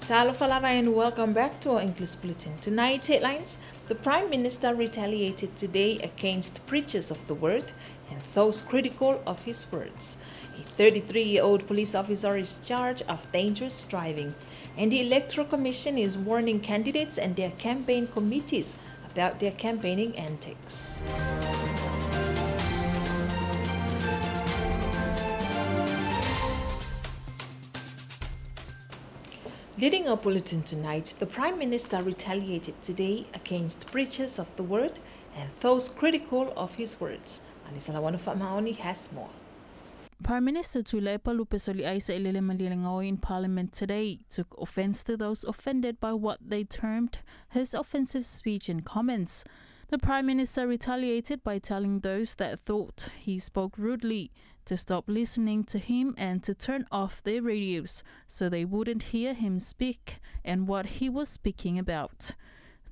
Talafou and welcome back to our English Bulletin. Tonight's headlines: the Prime Minister retaliated today against preachers of the word and those critical of his words. A 33-year-old police officer is charged of dangerous driving, and the Electoral Commission is warning candidates and their campaign committees about their campaigning antics. Leading our bulletin tonight, the Prime Minister retaliated today against preachers of the word and those critical of his words. Alisa Maoni has more. Prime Minister Talafou in Parliament today took offense to those offended by what they termed his offensive speech and comments. The Prime Minister retaliated by telling those that thought he spoke rudely to stop listening to him and to turn off their radios so they wouldn't hear him speak and what he was speaking about.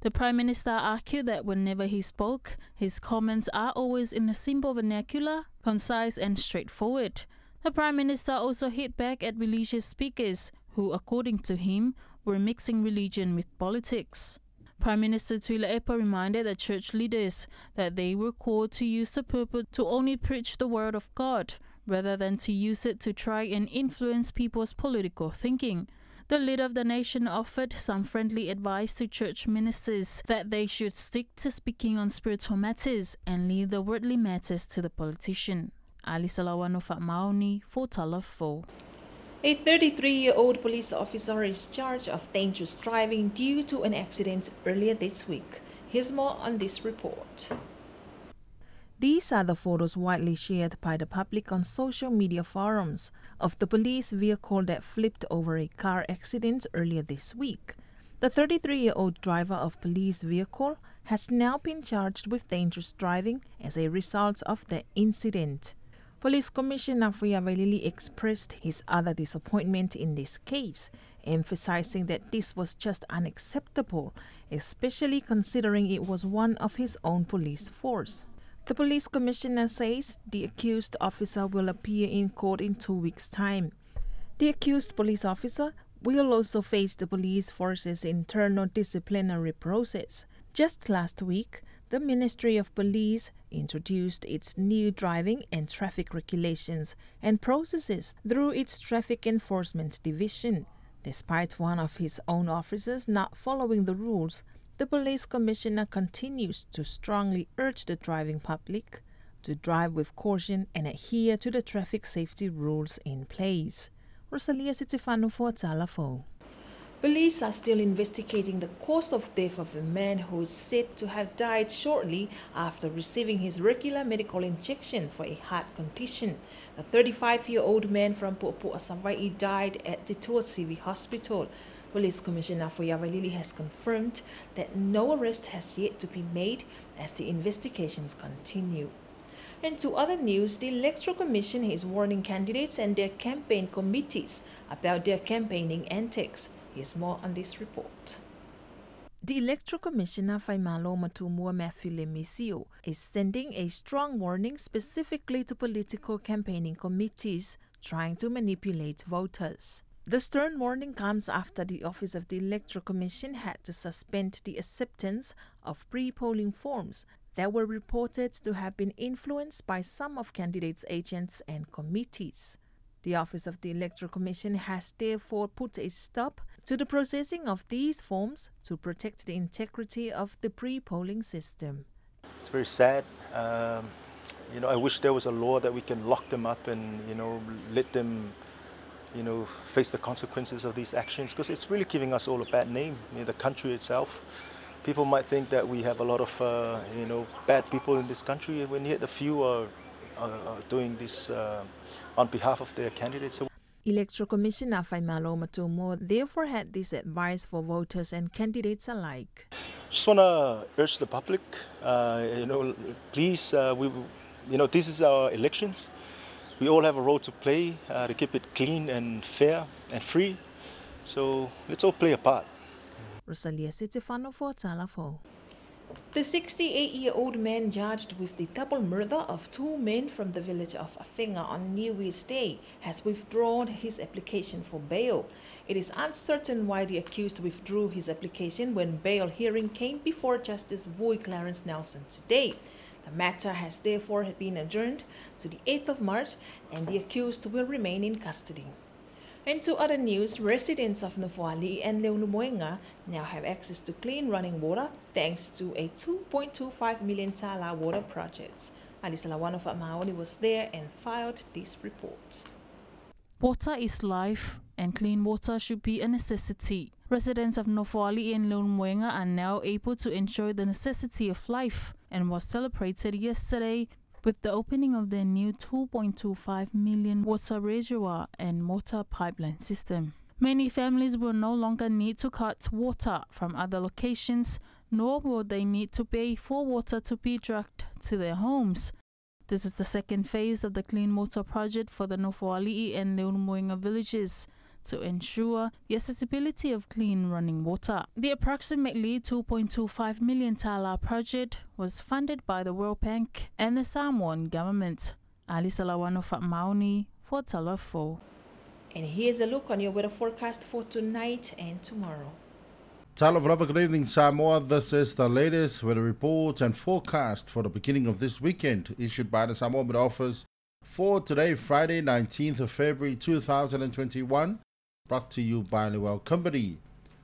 The Prime Minister argued that whenever he spoke, his comments are always in a simple vernacular, concise and straightforward. The Prime Minister also hit back at religious speakers who, according to him, were mixing religion with politics. Prime Minister Talafou reminded the church leaders that they were called to use the pulpit to only preach the word of God, rather than to use it to try and influence people's political thinking. The leader of the nation offered some friendly advice to church ministers that they should stick to speaking on spiritual matters and leave the worldly matters to the politician. Ali Salawano Fatmaoni for Talafou. A 33-year-old police officer is charged of dangerous driving due to an accident earlier this week. Here's more on this report. These are the photos widely shared by the public on social media forums of the police vehicle that flipped over a car accident earlier this week. The 33-year-old driver of police vehicle has now been charged with dangerous driving as a result of the incident. Police Commissioner Fuyavalili expressed his utter disappointment in this case, emphasizing that this was just unacceptable, especially considering it was one of his own police force. The police commissioner says the accused officer will appear in court in 2 weeks' time. The accused police officer will also face the police force's internal disciplinary process. Just last week, the Ministry of Police introduced its new driving and traffic regulations and processes through its Traffic Enforcement Division. Despite one of his own officers not following the rules, the police commissioner continues to strongly urge the driving public to drive with caution and adhere to the traffic safety rules in place. Rosalia Sitifano for Talafou. Police are still investigating the cause of death of a man who is said to have died shortly after receiving his regular medical injection for a heart condition. The 35-year-old man from Popo Asawai died at the Tuasivi Hospital. Police Commissioner Fuyavalili has confirmed that no arrest has yet to be made as the investigations continue. And to other news, the Electoral Commission is warning candidates and their campaign committees about their campaigning antics. Here's more on this report. The Electoral Commissioner Faimalo Matumua Matthew Lemisio is sending a strong warning specifically to political campaigning committees trying to manipulate voters. The stern warning comes after the Office of the Electoral Commission had to suspend the acceptance of pre-polling forms that were reported to have been influenced by some of candidates' agents and committees. The Office of the Electoral Commission has therefore put a stop to the processing of these forms to protect the integrity of the pre-polling system. It's very sad. I wish there was a law that we can lock them up and, let them, face the consequences of these actions, because it's really giving us all a bad name, the country itself. People might think that we have a lot of, bad people in this country, when yet a few are doing this on behalf of their candidates. Electoral Commissioner Faimalo Matumo therefore had this advice for voters and candidates alike. Just want to urge the public, please, this is our elections. We all have a role to play to keep it clean and fair and free. So let's all play a part. Rosalia Sitifano for Talafou. The 68-year-old man charged with the double murder of two men from the village of Afinga on New Year's Day has withdrawn his application for bail. It is uncertain why the accused withdrew his application when bail hearing came before Justice Vui Clarence Nelson today. The matter has therefore been adjourned to the 8th of March and the accused will remain in custody. And to other news, residents of Nofoali and Leulumoenga now have access to clean running water thanks to a 2.25 million tala water project. Alisa Lawano Maoni was there and filed this report. Water is life, and clean water should be a necessity. Residents of Nofoali and Leulumoenga are now able to enjoy the necessity of life and was celebrated yesterday with the opening of their new 2.25 million water reservoir and water pipeline system. Many families will no longer need to cut water from other locations, nor will they need to pay for water to be dragged to their homes. This is the second phase of the Clean Water Project for the Nofoali'i and Leulumoenga villages to ensure the accessibility of clean running water. The approximately 2.25 million tala project was funded by the World Bank and the Samoan government. Alisa Lawano Maoni for Talafou. And here's a look on your weather forecast for tonight and tomorrow. Talafou, good evening, Samoa. This is the latest weather report and forecast for the beginning of this weekend issued by the Samoa Met Office for today, Friday, 19th of February 2021. Brought to you by Lewell Company.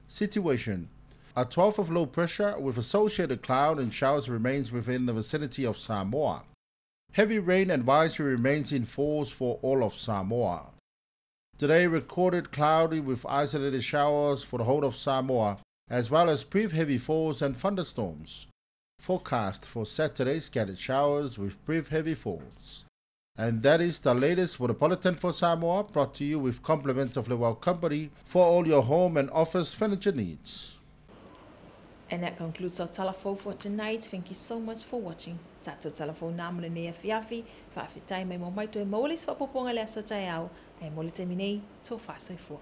Situation: a 12 of low pressure with associated cloud and showers remains within the vicinity of Samoa. Heavy rain advisory remains in force for all of Samoa. Today recorded cloudy with isolated showers for the whole of Samoa, as well as brief heavy falls and thunderstorms. Forecast for Saturday, scattered showers with brief heavy falls. And that is the latest weather bulletin for Samoa, brought to you with compliments of Lewell Company for all your home and office furniture needs. And that concludes our Talafou for tonight. Thank you so much for watching. Tato Talafou namule ne fiafi, fa fitai mai mo mai to molis fa poponga le so tayao, ai molite minei to fa so fo.